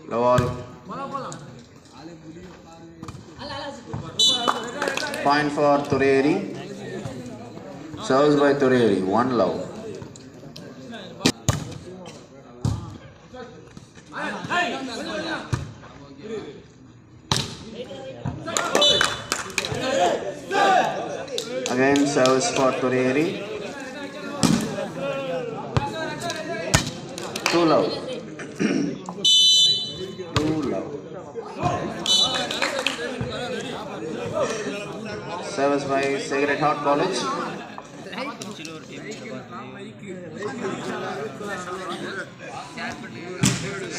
Low ball. Point for Tureri. Serves by Tureri. 1 love. Again serves for Tureri. 2 love. 2 love. Service by Sacred Heart College.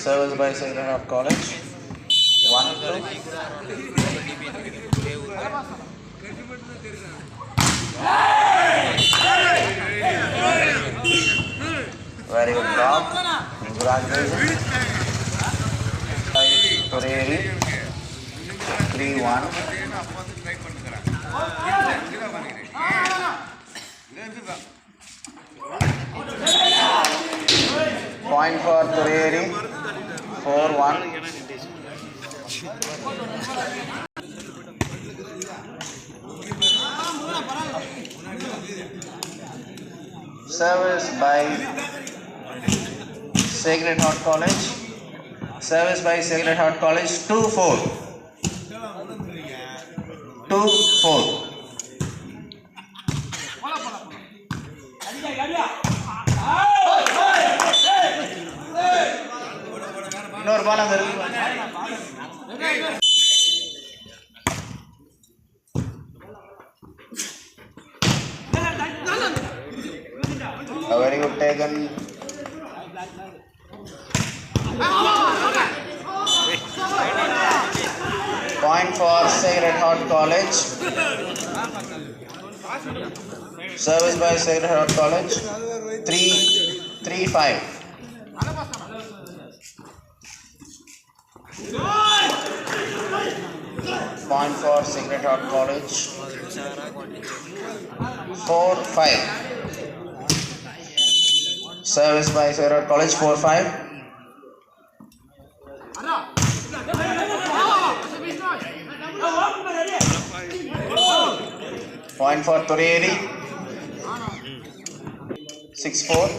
Service by Sacred Heart College. 1 love. Very good block. Congratulations. Tureri. 3-1. Point for Tureri. 4-1. Service by Sacred Heart College. Service by Sacred Heart College. 2-4. 2-4. இன்னொரு பால் அங்க இருக்கு. Very good taken. Point for Sacred Heart College. Service by Sacred Heart College. 3-5. Point for Sacred Heart College. 4-5. Service by Sacred Heart College. 4-5. Point for Tureri. 6-4.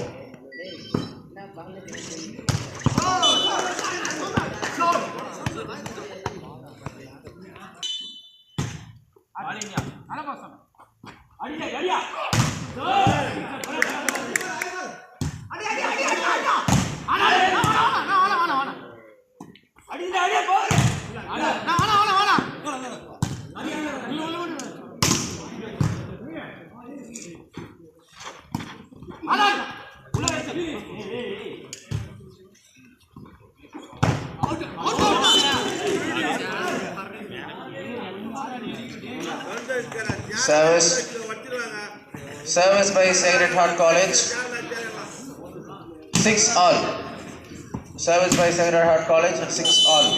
Service by Sacred Heart College. 6-all. Service by Sacred Heart College. 6-all.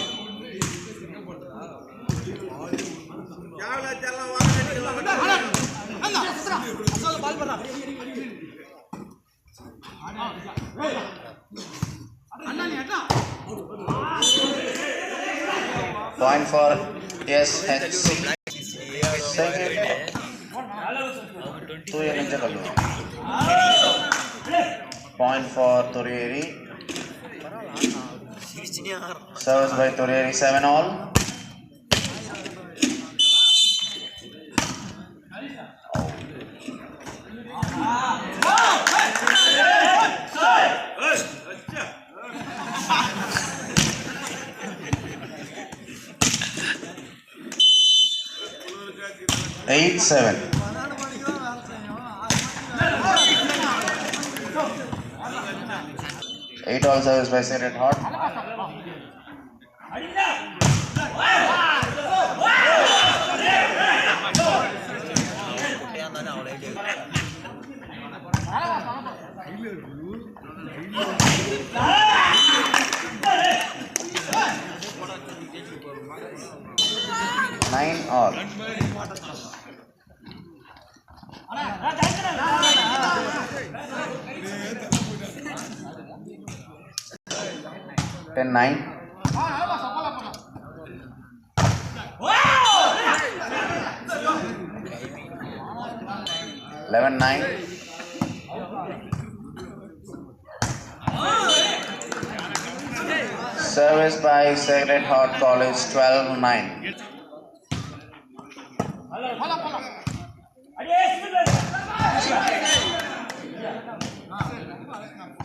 Point for SHC. Point for Tureri. Service by Tureri. 7-all. Eight, 7. Eight all service by Sacred Heart. Nine all. 10-9. 11-9. Service by Sacred Heart College 12-9.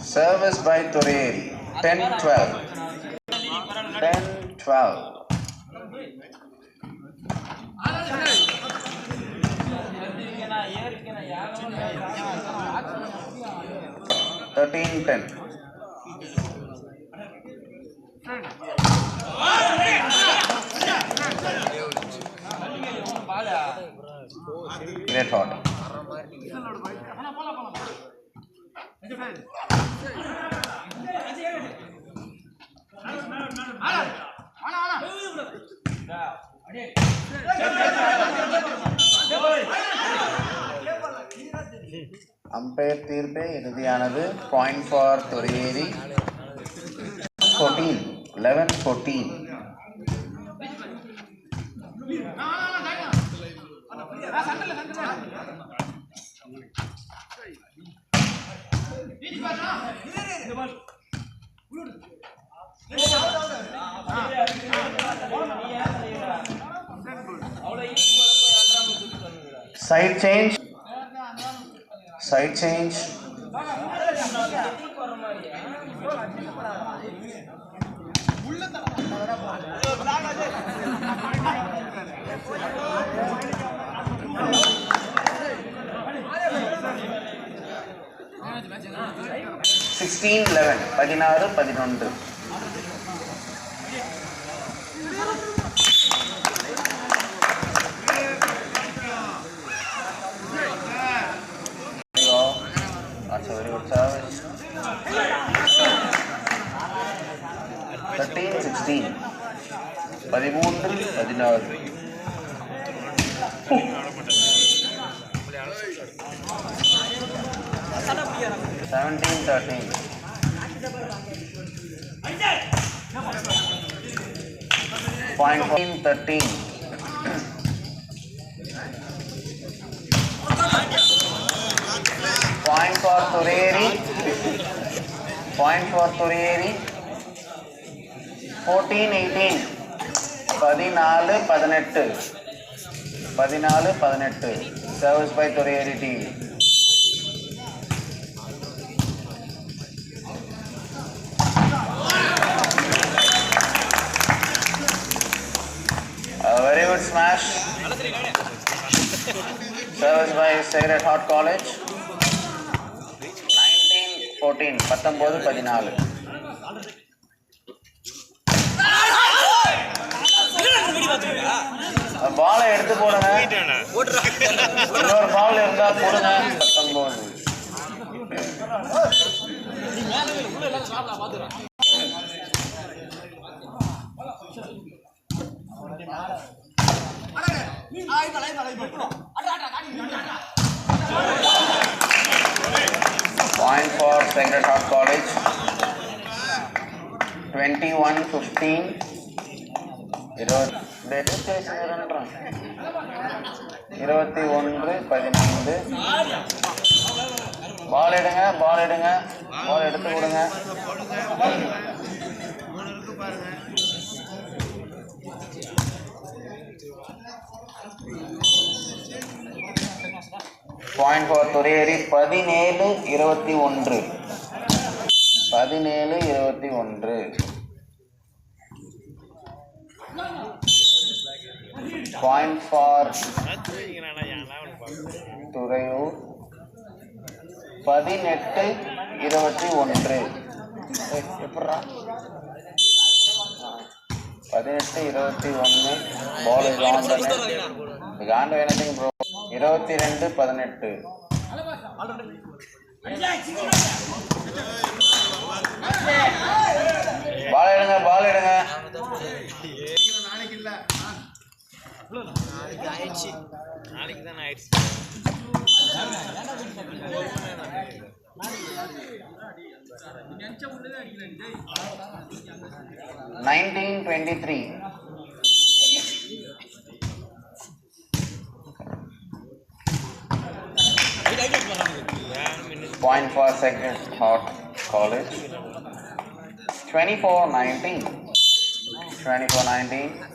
Service by Tureri 10-12. 10-12. 13-10. Great hot. Umpire தீர்ப்பே இறுதியானது. Point for Tureri. 14. 11-14. Side change. Side change. Sixteen 11. 16-11. That's a very good service. 13-16. 13-16. 17-13. 14-13. Point for Tureri. Point for Tureri. 14-18. 14-18. 14-18. Service by Tureri team. A very good smash. Service by Sacred Heart College. 19-14. 19-14. பால் எடுத்து போடுங்க. இன்னொரு பால் இருந்தா போடுங்க. 19. Point for Sacred Heart College. 21-15. 21-15. பால் எடுங்க. பால் எடுத்து கொடுங்க. Point for Tureri 17-21. 17-21. Point for Turayur 18-21. எப்படா 18-21. Ball is on the net. We can't do anything, bro. 22-18. பால் எடுங்க. நாளைக்கு இல்ல. நாளைக்கு ஆயிடுச்சு. நாளைக்கு தானே ஆயிடுச்சு. 1923. Point for Sacred Heart College. 24-19. 24-19.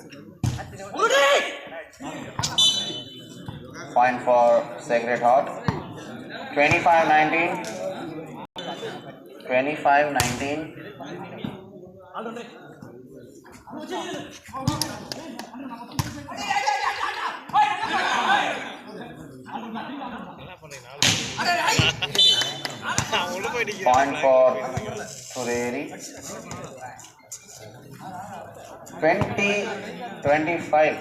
Point for Sacred Heart. 25-19. 25-19. Point for Tureri. 20-25.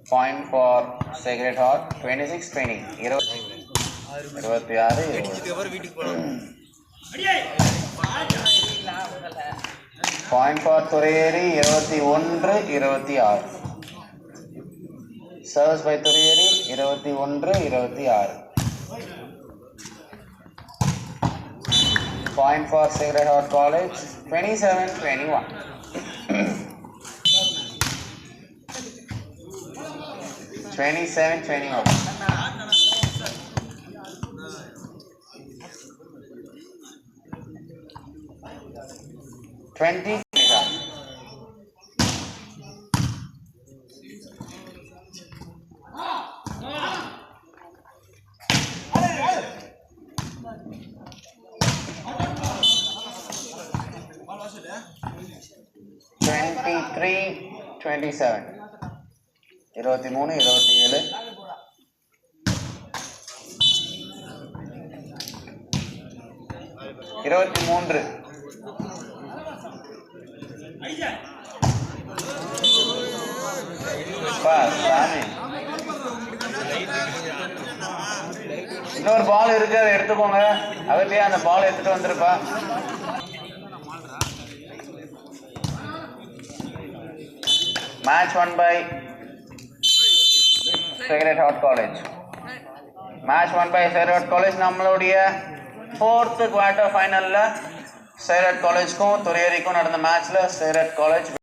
Point for Sacred Heart. 26-20. 26. Point for Tureri. 21-26. Serves by Tureri. 21-26. Point for Sacred Heart College. 27-21. 27-21. 20. 23-27. 23-27. 23. இன்னொரு பால் இருக்கு, அதை எடுத்துக்கோங்க. அதுலயே அந்த பால் எடுத்துட்டு வந்துருப்பா. Match won by Sacred Heart College. Match won by Sacred Heart College. நம்மளுடைய 4th quarter ஃபைனல்ல Sacred College க்கும் துறையரிக்கும் நடந்த மேட்ச்ல Sacred College